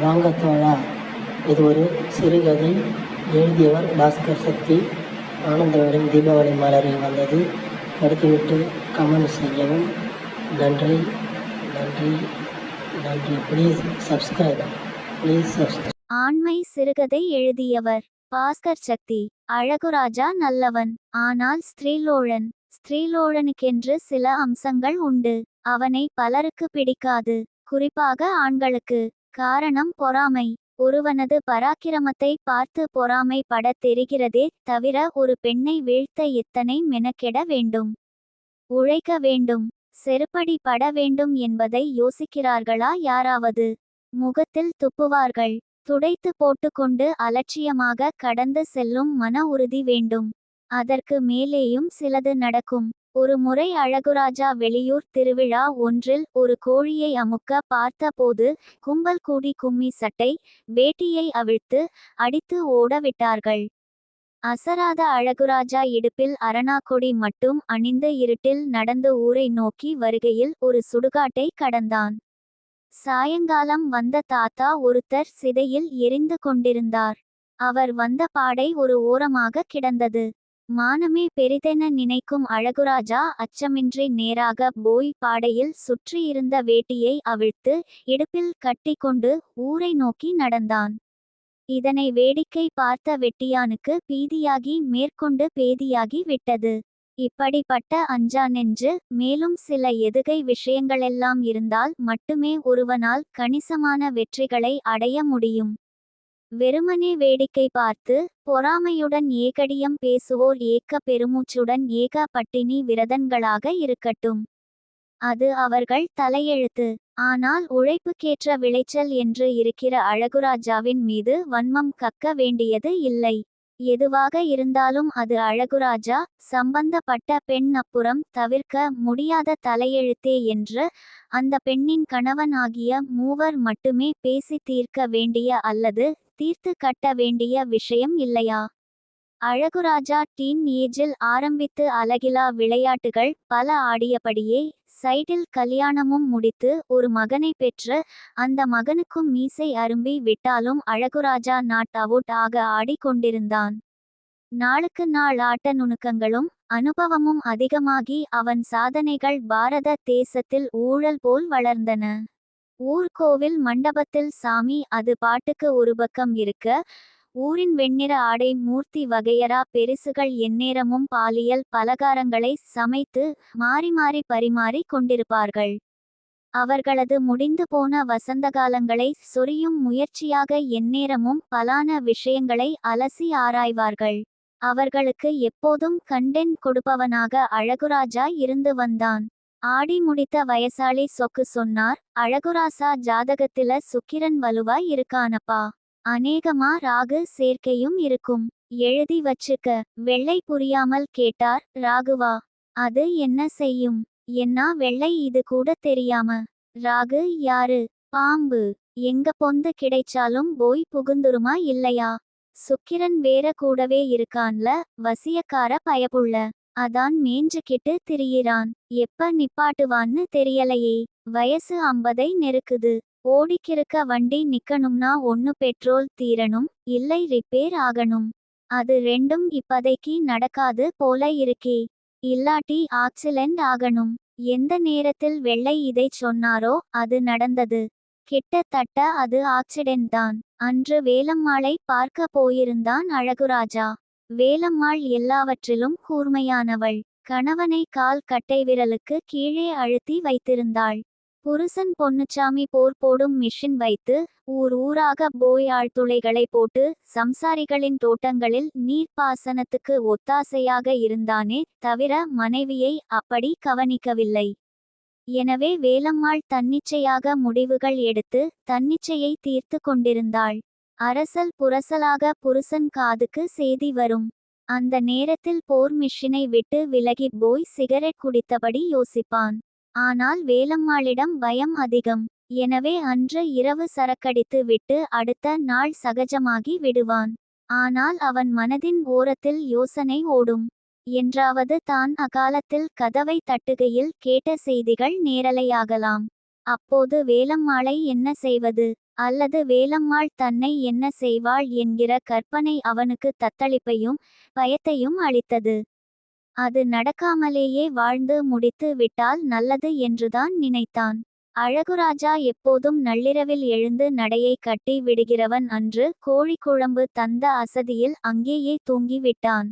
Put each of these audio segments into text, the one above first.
வாங்க தோழா. இது ஒரு சிறுகதை. எழுதியவர் பாஸ்கர் சக்தி. ஆனந்தவிடம் தீபாவளி மலரில் வந்தது. படித்துவிட்டு கமெண்ட் செய்யவும். நன்றி நன்றி நன்றி. Please subscribe. ஆண்மை சிறுகதை எழுதியவர் பாஸ்கர் சக்தி. அழகுராஜா நல்லவன், ஆனால் ஸ்திரீலோழன். ஸ்திரீலோழனுக்கென்று சில அம்சங்கள் உண்டு. அவனை பலருக்கு பிடிக்காது, குறிப்பாக ஆண்களுக்கு. காரணம் பொறாமை. ஒருவனது பராக்கிரமத்தை பார்த்து பொறாமை படத் தெரிகிறதே தவிர ஒரு பெண்ணை வீழ்த்த எத்தனை மெனக்கெட வேண்டும், உழைக்க வேண்டும், செருப்படி பட வேண்டும் என்பதை யோசிக்கிறார்களா யாராவது? முகத்தில் துப்புவார்கள். துடைத்து போட்டுக்கொண்டு அலட்சியமாக கடந்து செல்லும் மன உறுதி வேண்டும். அதற்கு மேலேயும் சிலது நடக்கும். ஒரு முறை அழகுராஜா வெளியூர் திருவிழா ஒன்றில் ஒரு கோழியை அமுக்க பார்த்தபோது கும்பல் கூடி கும்மி சட்டை, வேட்டியை அவிழ்த்து அடித்து ஓட விட்டார்கள். அசராத அழகுராஜா இடுப்பில் அரணாக்கொடி மட்டும் அணிந்து இருட்டில் நடந்து ஊரை நோக்கி வருகையில் ஒரு சுடுகாட்டை கடந்தான். சாயங்காலம் வந்த தாத்தா ஒருத்தர் சிதையில் எரிந்து கொண்டிருந்தார். அவர் வந்த பாடை ஒரு ஓரமாக கிடந்தது. மானமே பெரிதென நினைக்கும் அழகுராஜா அச்சமின்றி நேராக போய் பாடையில் சுற்றியிருந்த வேட்டியை அவிழ்த்து இடுப்பில் கட்டி கொண்டு ஊரை நோக்கி நடந்தான். இதனை வேடிக்கை பார்த்த வெட்டியானுக்கு பீதியாகி மேற்கொண்டு பேதியாகி விட்டது. இப்படிப்பட்ட அஞ்சா நெஞ்சு மேலும் சில எதுகை விஷயங்களெல்லாம் இருந்தால் மட்டுமே ஒருவனால் கணிசமான வெற்றிகளை அடைய முடியும். வெறுமனே வேடிக்கை பார்த்து பொறாமையுடன் ஏகடியம் பேசுவோர் ஏக்க பெருமூச்சுடன் ஏக பட்டினி விரதன்களாக இருக்கட்டும். அது அவர்கள் தலையெழுத்து. ஆனால் உழைப்புக்கேற்ற விளைச்சல் என்று இருக்கிற அழகுராஜாவின் மீது வன்மம் கக்க வேண்டியது இல்லை. எதுவாக இருந்தாலும் அது அழகுராஜா சம்பந்தப்பட்ட பெண் அப்புறம் தவிர்க்க முடியாத தலையெழுத்தே என்று அந்த பெண்ணின் கணவன் ஆகிய மூவர் மட்டுமே பேசி தீர்க்க வேண்டிய அல்லது தீர்த்து கட்ட வேண்டிய விஷயம் இல்லையா? அழகுராஜா டீன் ஏஜில் ஆரம்பித்து அழகிலா விளையாட்டுகள் பல ஆடியபடியே சைடில் கல்யாணமும் முடித்து ஒரு மகனை பெற்று அந்த மகனுக்கும் மீசை அரும்பி விட்டாலும் அழகுராஜா நாட் அவுட் ஆக ஆடிக்கொண்டிருந்தான். நாளுக்கு நாள் ஆட்ட நுணுக்கங்களும் அனுபவமும் அதிகமாகி அவன் சாதனைகள் பாரத தேசத்தில் ஊழல் போல் வளர்ந்தன. ஊர்கோவில் மண்டபத்தில் சாமி அது பாட்டுக்கு ஒரு பக்கம் இருக்க, ஊரின் வெண்ணிற ஆடை மூர்த்தி வகையறா பெரிசுகள் எந்நேரமும் பாலியல் பலகாரங்களை சமைத்து மாறி மாறி பரிமாறி கொண்டிருப்பார்கள். அவர்களது முடிந்து போன வசந்தகாலங்களை சொரியும் முயற்சியாக எந்நேரமும் பலான விஷயங்களை அலசி ஆராய்வார்கள். அவர்களுக்கு எப்போதும் கண்டென்ட் கொடுப்பவனாக அழகுராஜா இருந்து வந்தான். ஆடி முடித்த வயசாளி சொக்கு சொன்னார், அழகுராசா ஜாதகத்தில சுக்கிரன் வலுவா இருக்கானப்பா. அநேகமா ராகு சேர்க்கையும் இருக்கும். எழுதி வச்சுக்க. வெள்ளை புரியாமல் கேட்டார். ராகுவா? அது என்ன செய்யும்? என்னா வெள்ளை இது கூட தெரியாம? ராகு யாரு? பாம்பு. எங்க பொந்து கிடைச்சாலும் போய் புகுந்துருமா இல்லையா? சுக்கிரன் வேற கூடவே இருக்கான்ல, வசியக்கார பயப்புள்ள. அதான் மேஞ்சுக்கிட்டு திரியிறான். எப்ப நிப்பாட்டுவான்னு தெரியலையே. வயசு 50ஐ நெருக்குது. ஓடிக்கிருக்க வண்டி நிக்கணும்னா ஒன்னு பெட்ரோல் தீரணும், இல்லை ரிப்பேர் ஆகணும். அது ரெண்டும் இப்பதைக்கு நடக்காது போல இருக்கே. இல்லாட்டி ஆக்சிடென்ட் ஆகணும். எந்த நேரத்தில் வெள்ளை இதைச் சொன்னாரோ அது நடந்தது. கிட்டத்தட்ட அது ஆக்சிடென்ட் தான். அன்று வேலம்மாளை பார்க்க போயிருந்தான் அழகுராஜா. வேலம்மாள் எல்லாவற்றிலும் கூர்மையானவள். கணவனை கால் கட்டைவிரலுக்கு கீழே அழுத்தி வைத்திருந்தாள். புருஷன் பொன்னுச்சாமி போர் போடும் மிஷின் வைத்து ஊர் ஊராக போய் ஆழ்துளைகளை போட்டு சம்சாரிகளின் தோட்டங்களில் நீர்ப்பாசனத்துக்கு ஒத்தாசையாக இருந்தானே தவிர மனைவியை அப்படி கவனிக்கவில்லை. எனவே வேலம்மாள் தன்னிச்சையாக முடிவுகள் எடுத்து தன்னிச்சையை தீர்த்து கொண்டிருந்தாள். அரசல் புரசலாக புருஷன் காதுக்கு செய்தி வரும். அந்த நேரத்தில் போர் மிஷினை விட்டு விலகி போய் சிகரெட் குடித்தபடி யோசிப்பான். ஆனால் வேலம்மாளிடம் பயம் அதிகம். எனவே அன்று இரவு சரக்கடித்து விட்டு அடுத்த நாள் சகஜமாகி விடுவான். ஆனால் அவன் மனதின் ஓரத்தில் யோசனை ஓடும். என்றாவது தான் அகாலத்தில் கதவை தட்டுகையில் கேட்ட செய்திகள் நேரலையாகலாம். அப்போது வேலம்மாளை என்ன செய்வது? அல்லது வேலம்மாள் தன்னை என்ன செய்வாள் என்கிற கற்பனை அவனுக்கு தத்தளிப்பையும் பயத்தையும் அளித்தது. அது நடக்காமலேயே வாழ்ந்து முடித்து விட்டால் நல்லது என்றுதான் நினைத்தான். அழகுராஜா எப்போதும் நள்ளிரவில் எழுந்து நடையை கட்டி விடுகிறவன் அன்று கோழிக்குழம்பு தந்த அசதியில் அங்கேயே தூங்கிவிட்டான்.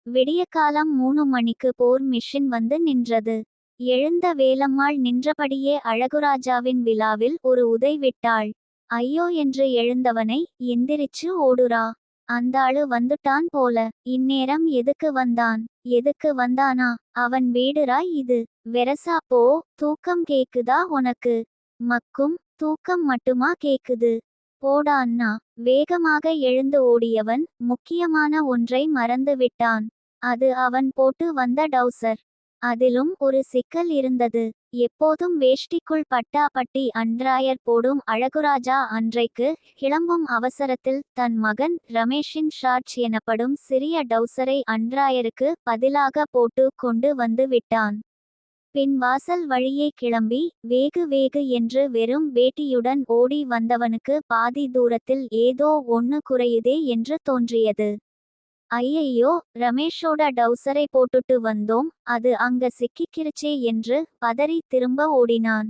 விடியகாலம் 3 மணிக்கு போர் மிஷின் வந்து நின்றது. எழுந்த வேலம்மாள் நின்றபடியே அழகுராஜாவின் விழாவில் ஒரு உதை விட்டாள். ஐயோ என்று எழுந்தவனை, எந்திரிச்சு ஓடுறா, அந்தாளு வந்துட்டான் போல, இந்நேரம் எதுக்கு வந்தான்? எதுக்கு வந்தானா? அவன் வீடுரா இது? வெரசா போ, தூக்கம் கேக்குதா உனக்கு? மக்கும் தூக்கம் மட்டுமா கேக்குது? போடா அண்ணா. வேகமாக எழுந்து ஓடியவன் முக்கியமான ஒன்றை மறந்து விட்டான். அது அவன் போட்டு வந்த டவுசர். அதிலும் ஒரு சிக்கல் இருந்தது. எப்போதும் வேஷ்டிக்குள் பட்டாபட்டி அன்றாயர் போடும் அழகுராஜா அன்றைக்கு கிளம்பும் அவசரத்தில் தன் மகன் ரமேஷின் ஷார்ட்ஸ் எனப்படும் சிறிய டவுசரை அன்றாயருக்கு பதிலாக போட்டு கொண்டு வந்து விட்டான். பின் வாசல் வழியே கிளம்பி வேகு வேகு என்று வெறும் வேட்டியுடன் ஓடி வந்தவனுக்கு பாதி தூரத்தில் ஏதோ ஒன்னு குறையுதே என்று தோன்றியது. ஐயையோ, ரமேஷோட டவுசரை போட்டுட்டு வந்தோம், அது அங்க சிக்கிக்கிருச்சே என்று பதறி திரும்ப ஓடினான்.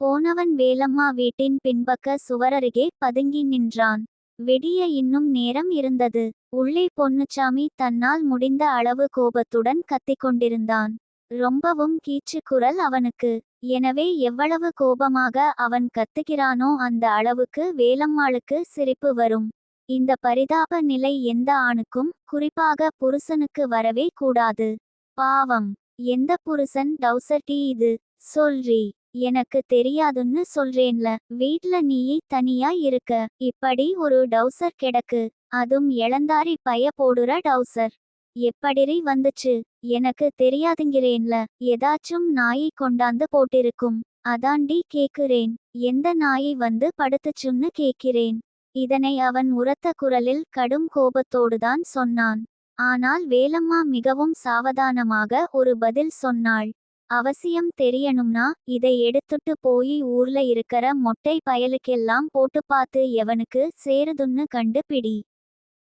போனவன் வேலம்மா வீட்டின் பின்பக்க சுவரருகே பதுங்கி நின்றான். விடிய இன்னும் நேரம் இருந்தது. உள்ளே பொன்னுச்சாமி தன்னால் முடிந்த அளவு கோபத்துடன் கத்திக்கொண்டிருந்தான். ரொம்பவும் கீச்சு குரல் அவனுக்கு. எனவே எவ்வளவு கோபமாக அவன் கத்துகிறானோ அந்த அளவுக்கு வேலம்மாளுக்கு சிரிப்பு வரும். இந்த பரிதாப நிலை எந்த ஆணுக்கும், குறிப்பாக புருஷனுக்கு வரவே கூடாது. பாவம், எந்த புருஷன் டவுசர் டீ இது? சொல்றீ? எனக்கு தெரியாதுன்னு சொல்றேன்ல. வீட்ல நீயே தனியா இருக்க, இப்படி ஒரு டவுசர் கிடக்கு, அதும் எளந்தாரி பய போடுற டவுசர். எப்படிரி வந்துச்சு? எனக்கு தெரியாதுங்கிறேன்ல. எதாச்சும் நாயை கொண்டாந்து போட்டிருக்கும். அதாண்டி கேக்குறேன். எந்த நாயை வந்து படுத்துச்சுன்னு கேக்கிறேன். இதனை அவன் உரத்த குரலில் கடும் கோபத்தோடுதான் சொன்னான். ஆனால் வேலம்மா மிகவும் சாவதானமாக ஒரு பதில் சொன்னாள். அவசியம் தெரியணும்னா இதை எடுத்துட்டு போய் ஊர்ல இருக்கிற மொட்டை பயலுக்கெல்லாம் போட்டு பார்த்து எவனுக்கு சேருதுன்னு கண்டு பிடி.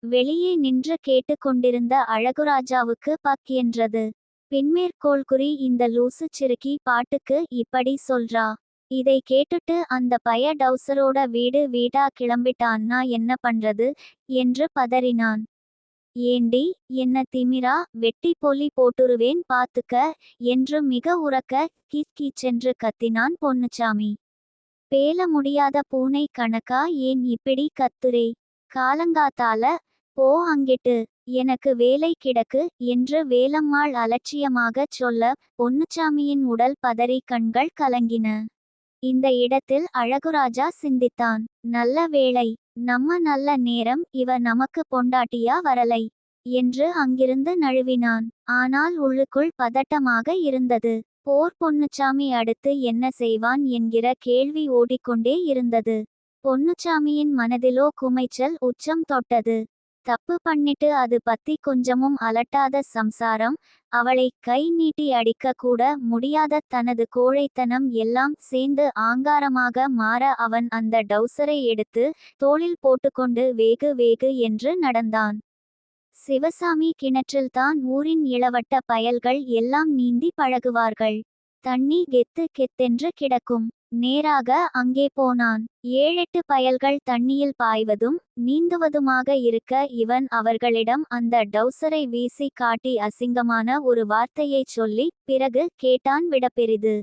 வெளியே நின்று கேட்டுக்கொண்டிருந்த அழகுராஜாவுக்கு பக் என்றது. பின்மேற்கோள் குறி இந்த லூசு சிறுக்கி பாட்டுக்கு இப்படி சொல்றா. இதை கேட்டுட்டு அந்த பய டவுசரோட வீடு வீடா கிளம்பிட்டான்னா என்ன பண்றது என்று பதறினான். ஏண்டி, என்ன திமிரா? வெட்டி பொலி போட்டுருவேன் பாத்துக்க என்று மிக உரக்க கீச் கீச்சென்று கத்தினான் பொன்னுச்சாமி. பேல முடியாத பூனை கணக்கா ஏன் இப்படி கத்துரே? காலங்காத்தால போ அங்கிட்டு, எனக்கு வேலை கிடக்கு என்று வேலம்மாள் அலட்சியமாகச் சொல்ல பொன்னுச்சாமியின் உடல் பதறி கண்கள் கலங்கின. இந்த இடத்தில் அழகுராஜா சிந்தித்தான். நல்ல வேளை, நம்ம நல்ல நேரம், இவ நமக்கு பொண்டாட்டியா வரலை என்று அங்கிருந்து நழுவினான். ஆனால் உள்ளுக்குள் பதட்டமாக இருந்தது. போர் பொன்னுச்சாமி அடுத்து என்ன செய்வான் என்கிற கேள்வி ஓடிக்கொண்டே இருந்தது. பொன்னுச்சாமியின் மனதிலோ குமைச்சல் உச்சம் தொட்டது. தப்பு பண்ணிட்டு அது பத்தி கொஞ்சமும் அலட்டாத சம்சாரம், அவளை கை நீட்டி அடிக்க கூட முடியாத தனது கோழைத்தனம் எல்லாம் சேர்ந்து ஆங்காரமாக மாற அவன் அந்த டவுசரை எடுத்து தோளில் போட்டுக்கொண்டு வேகு வேகு என்று நடந்தான். சிவசாமி கிணற்றில்தான் ஊரின் இளவட்ட பயல்கள் எல்லாம் நீந்தி பழகுவார்கள். தண்ணி கெத்து கெத்தென்று கிடக்கும். நேராக அங்கே போனான். 7-8 பயல்கள் தண்ணியில் பாய்வதும் நீந்துவதுமாக இருக்க இவன் அவர்களிடம் அந்த டவுசரை வீசி காட்டி அசிங்கமான ஒரு வார்த்தையைச் சொல்லி பிறகு கேட்டான் விடப்பெரிது.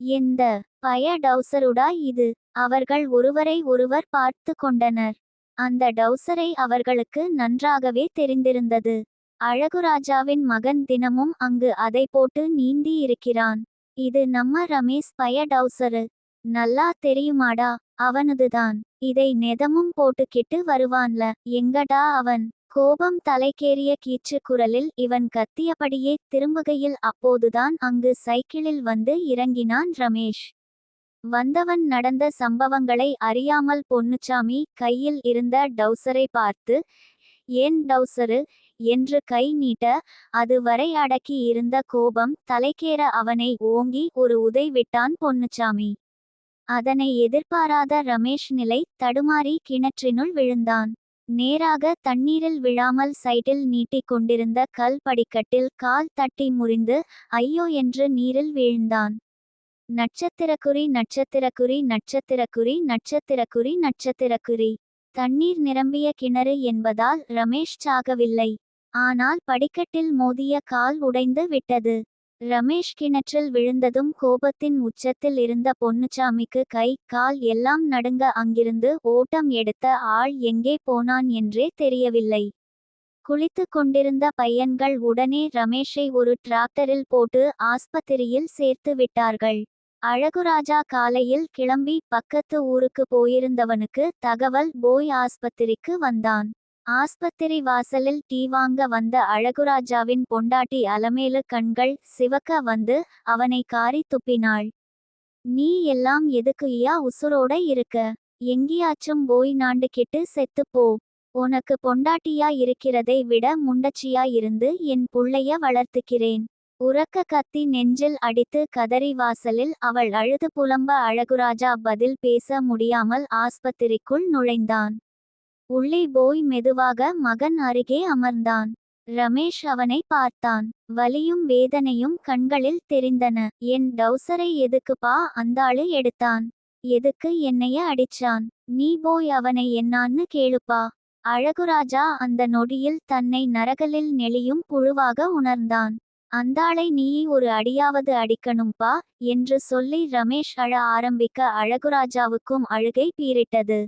எந்த பய டவுசருடா இது? அவர்கள் ஒருவரை ஒருவர் பார்த்து கொண்டனர். அந்த டவுசரை அவர்களுக்கு நன்றாகவே தெரிந்திருந்தது. அழகுராஜாவின் மகன் தினமும் அங்கு அதை போட்டு நீந்தி இருக்கிறான். இது நம்ம ரமேஷ் பய டவுசரு. நல்லா தெரியுமாடா? அவனுதுதான். இதை நெதமும் போட்டுக்கிட்டு வருவான்ல. எங்கடா அவன்? கோபம் தலைக்கேறிய கீச்சு குரலில் இவன் கத்தியபடியே திரும்புகையில் அப்போதுதான் அங்கு சைக்கிளில் வந்து இறங்கினான் ரமேஷ். வந்தவன் நடந்த சம்பவங்களை அறியாமல் பொன்னுச்சாமி கையில் இருந்த டவுசரை பார்த்து, ஏன் டவுசரு என்று கை நீட்ட, அது வரை அடக்கி இருந்த கோபம் தலைக்கேற அவனை ஓங்கி ஒரு உதை விட்டான் பொன்னுச்சாமி. அதனை எதிர்பாராத ரமேஷ் நிலை தடுமாறி கிணற்றினுள் விழுந்தான். நேராக தண்ணீரில் விழாமல் சைடில் நீட்டிக் கொண்டிருந்த கல் படிக்கட்டில் கால் தட்டி முறிந்து ஐயோ என்று நீரில் வீழ்ந்தான். நட்சத்திரக்குறி நட்சத்திரக்குறி நட்சத்திரக்குறி நட்சத்திரக்குறி நட்சத்திரக்குறி. தண்ணீர் நிரம்பிய கிணறு என்பதால் ரமேஷ் சாகவில்லை. ஆனால் படிக்கட்டில் மோதிய கால் உடைந்து விட்டது. ரமேஷ் கிணற்றில் விழுந்ததும் கோபத்தின் உச்சத்தில் இருந்த பொன்னுச்சாமிக்கு கை கால் எல்லாம் நடுங்க அங்கிருந்து ஓட்டம் எடுத்த ஆள் எங்கே போனான் என்றே தெரியவில்லை. குளித்து கொண்டிருந்த பையன்கள் உடனே ரமேஷை ஒரு டிராக்டரில் போட்டு ஆஸ்பத்திரியில் சேர்த்து விட்டார்கள். அழகுராஜா காலையில் கிளம்பி பக்கத்து ஊருக்கு போயிருந்தவனுக்கு தகவல் போய் ஆஸ்பத்திரிக்கு வந்தான். ஆஸ்பத்திரி வாசலில் டீ வாங்க வந்த அழகுராஜாவின் பொண்டாட்டி அலமேலு கண்கள் சிவக்க வந்து அவனை காரி துப்பினாள். நீ எல்லாம் எதுக்குய்யா உசுரோட இருக்க? எங்கேயாச்சும் போய் நாண்டுகிட்டு செத்துப்போ. உனக்கு பொண்டாட்டியா இருக்கிறதை விட முண்டச்சியா இருந்து என் புள்ளைய வளர்த்துக்கிறேன். உரக்க கத்தி நெஞ்சில் அடித்து கதறி வாசலில் அவள் அழுது புலம்ப அழகுராஜா பதில் பேச முடியாமல் ஆஸ்பத்திரிக்குள் நுழைந்தான். உள்ளே போய் மெதுவாக மகன் அருகே அமர்ந்தான். ரமேஷ் அவனை பார்த்தான். வலியும் வேதனையும் கண்களில் தெரிந்தன. என் டவுசரை எதுக்குப்பா அந்தாளு எடுத்தான்? எதுக்கு என்னைய அடிச்சான்? நீ போய் அவனை என்னான்னு கேளுப்பா. அழகுராஜா அந்த நொடியில் தன்னை நரகலில் நெளியும் புழுவாக உணர்ந்தான். அந்தாளை நீ ஒரு அடியாவது அடிக்கணும்பா என்று சொல்லி ரமேஷ் அழ ஆரம்பிக்க அழகுராஜாவுக்கும் அழுகை பீரிட்டது.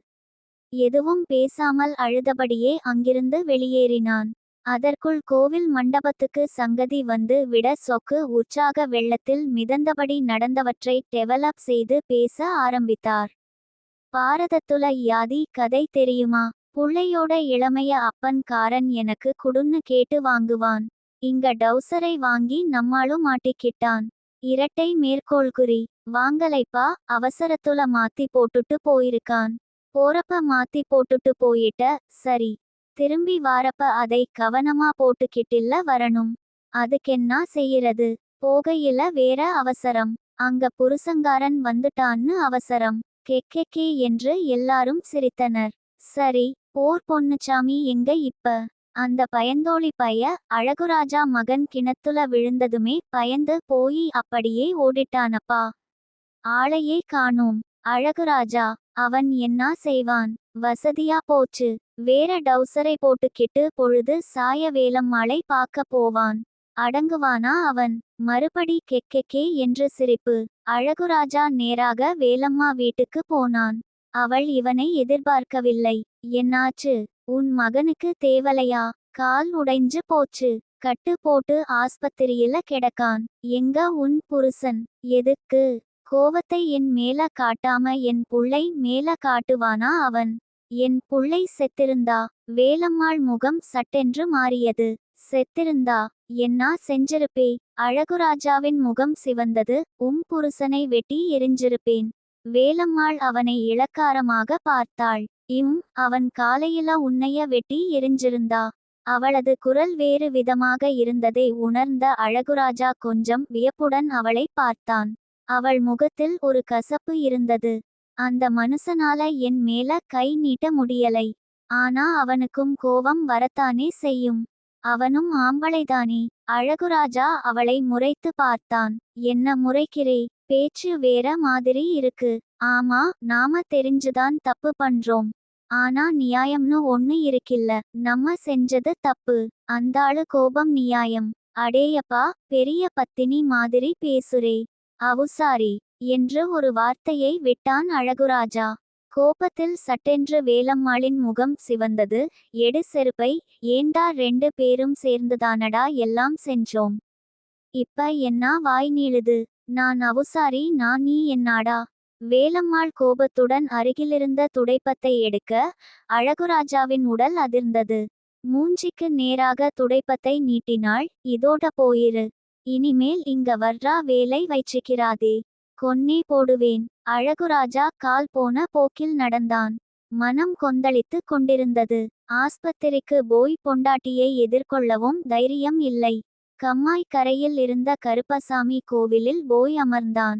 எதுவும் பேசாமல் அழுதபடியே அங்கிருந்து வெளியேறினான். அதற்குள் கோவில் மண்டபத்துக்கு சங்கதி வந்து விட சொக்கு உற்சாக வெள்ளத்தில் மிதந்தபடி நடந்தவற்றை டெவலப் செய்து பேச ஆரம்பித்தார். பாரதத்துல யாதி கதை தெரியுமா? புள்ளையோட இளமைய அப்பன் காரன் எனக்கு குடுன்னு கேட்டு வாங்குவான். இங்க டவுசரை வாங்கி நம்மாலும் மாட்டிக்கிட்டான். இரட்டை மேற்கோள்குறி. வாங்கலைப்பா, அவசரத்துல மாத்தி போட்டுட்டு போயிருக்கான். போறப்ப மாத்தி போட்டுட்டு போயிட்ட சரி, திரும்பி வாரப்ப அதை கவனமா போட்டுக்கிட்டில்ல வரணும். அதுக்கென்னா செய்யறது? போகையில வேற அவசரம். அங்க புருஷங்காரன் வந்துட்டான்னு அவசரம். கெக்கெக்கே என்று எல்லாரும் சிரித்தனர். சரி, போர் பொன்னுச்சாமி எங்க இப்ப? அந்த பயந்தோழி பைய அழகுராஜா மகன் கிணத்துல விழுந்ததுமே பயந்து போய் அப்படியே ஓடிட்டானப்பா. ஆளையே காணோம். அழகுராஜா அவன் என்னா செய்வான்? வசதியா போச்சு. வேற டவுசரை போட்டுக்கிட்டு பொழுது சாய வேலம்மாளை பார்க்க போவான். அடங்குவானா அவன்? மறுபடி கெக்கெக்கே என்று சிரிப்பு. அழகுராஜா நேராக வேலம்மா வீட்டுக்கு போனான். அவள் இவனை எதிர்பார்க்கவில்லை. என்னாச்சு? உன் மகனுக்கு தேவலையா? கால் உடைஞ்சு போச்சு. கட்டு போட்டு ஆஸ்பத்திரியில கிடக்கான். எங்க உன் புருஷன்? எதுக்கு? கோவத்தை என் மேல காட்டாம என் புள்ளை மேல காட்டுவானா அவன்? என் புள்ளை செத்திருந்தா? வேலம்மாள் முகம் சட்டென்று மாறியது. செத்திருந்தா என்னா செஞ்சிருப்பே? அழகுராஜாவின் முகம் சிவந்தது. புருஷனை வெட்டி எரிஞ்சிருப்பேன். வேலம்மாள் அவனை இளக்காரமாக பார்த்தாள். அவன் காலையில உன்னைய வெட்டி எரிஞ்சிருந்தா? அவளது குரல் வேறு விதமாக இருந்ததை உணர்ந்த அழகுராஜா கொஞ்சம் வியப்புடன் அவளை பார்த்தான். அவள் முகத்தில் ஒரு கசப்பு இருந்தது. அந்த மனுஷனால என் மேல கை நீட்ட முடியலை. ஆனா அவனுக்கும் கோபம் வரத்தானே செய்யும். அவனும் ஆம்பளைதானே. அழகுராஜா அவளை முறைத்து பார்த்தான். என்ன முறைக்கிறே? பேச்சு வேற மாதிரி இருக்கு. ஆமா, நாம தெரிஞ்சுதான் தப்பு பண்றோம். ஆனா நியாயம்னு ஒண்ணு இருக்கில்ல. நம்ம செஞ்சது தப்பு. அந்தாளு கோபம் நியாயம். அடேயப்பா, பெரிய பத்தினி மாதிரி பேசுறே. அவுசாரி என்று ஒரு வார்த்தையை விட்டான் அழகுராஜா. கோபத்தில் சட்டென்று வேலம்மாளின் முகம் சிவந்தது. எடு செருப்பை. ஏண்டா 2 பேரும் சேர்ந்துதானடா எல்லாம் செஞ்சோம். இப்ப என்னா வாய் நீளுது? நான் அவுசாரி நீ என்னாடா? வேலம்மாள் கோபத்துடன் அருகிலிருந்த துடைப்பத்தை எடுக்க அழகுராஜாவின் உடல் அதிர்ந்தது. மூஞ்சிக்கு நேராக துடைப்பத்தை நீட்டினாள். இதோட போயிரு. இனிமேல் இங்க வர்றா வேலை வைச்சிக்கிறாதே. கொன்னே போடுவேன். அழகுராஜா கால் போன போக்கில் நடந்தான். மனம் கொந்தளித்து கொண்டிருந்தது. ஆஸ்பத்திரிக்கு போய் பொண்டாட்டியை எதிர்கொள்ளவும் தைரியம் இல்லை. கம்மாய் கரையில் இருந்த கருப்பசாமி கோவிலில் போய் அமர்ந்தான்.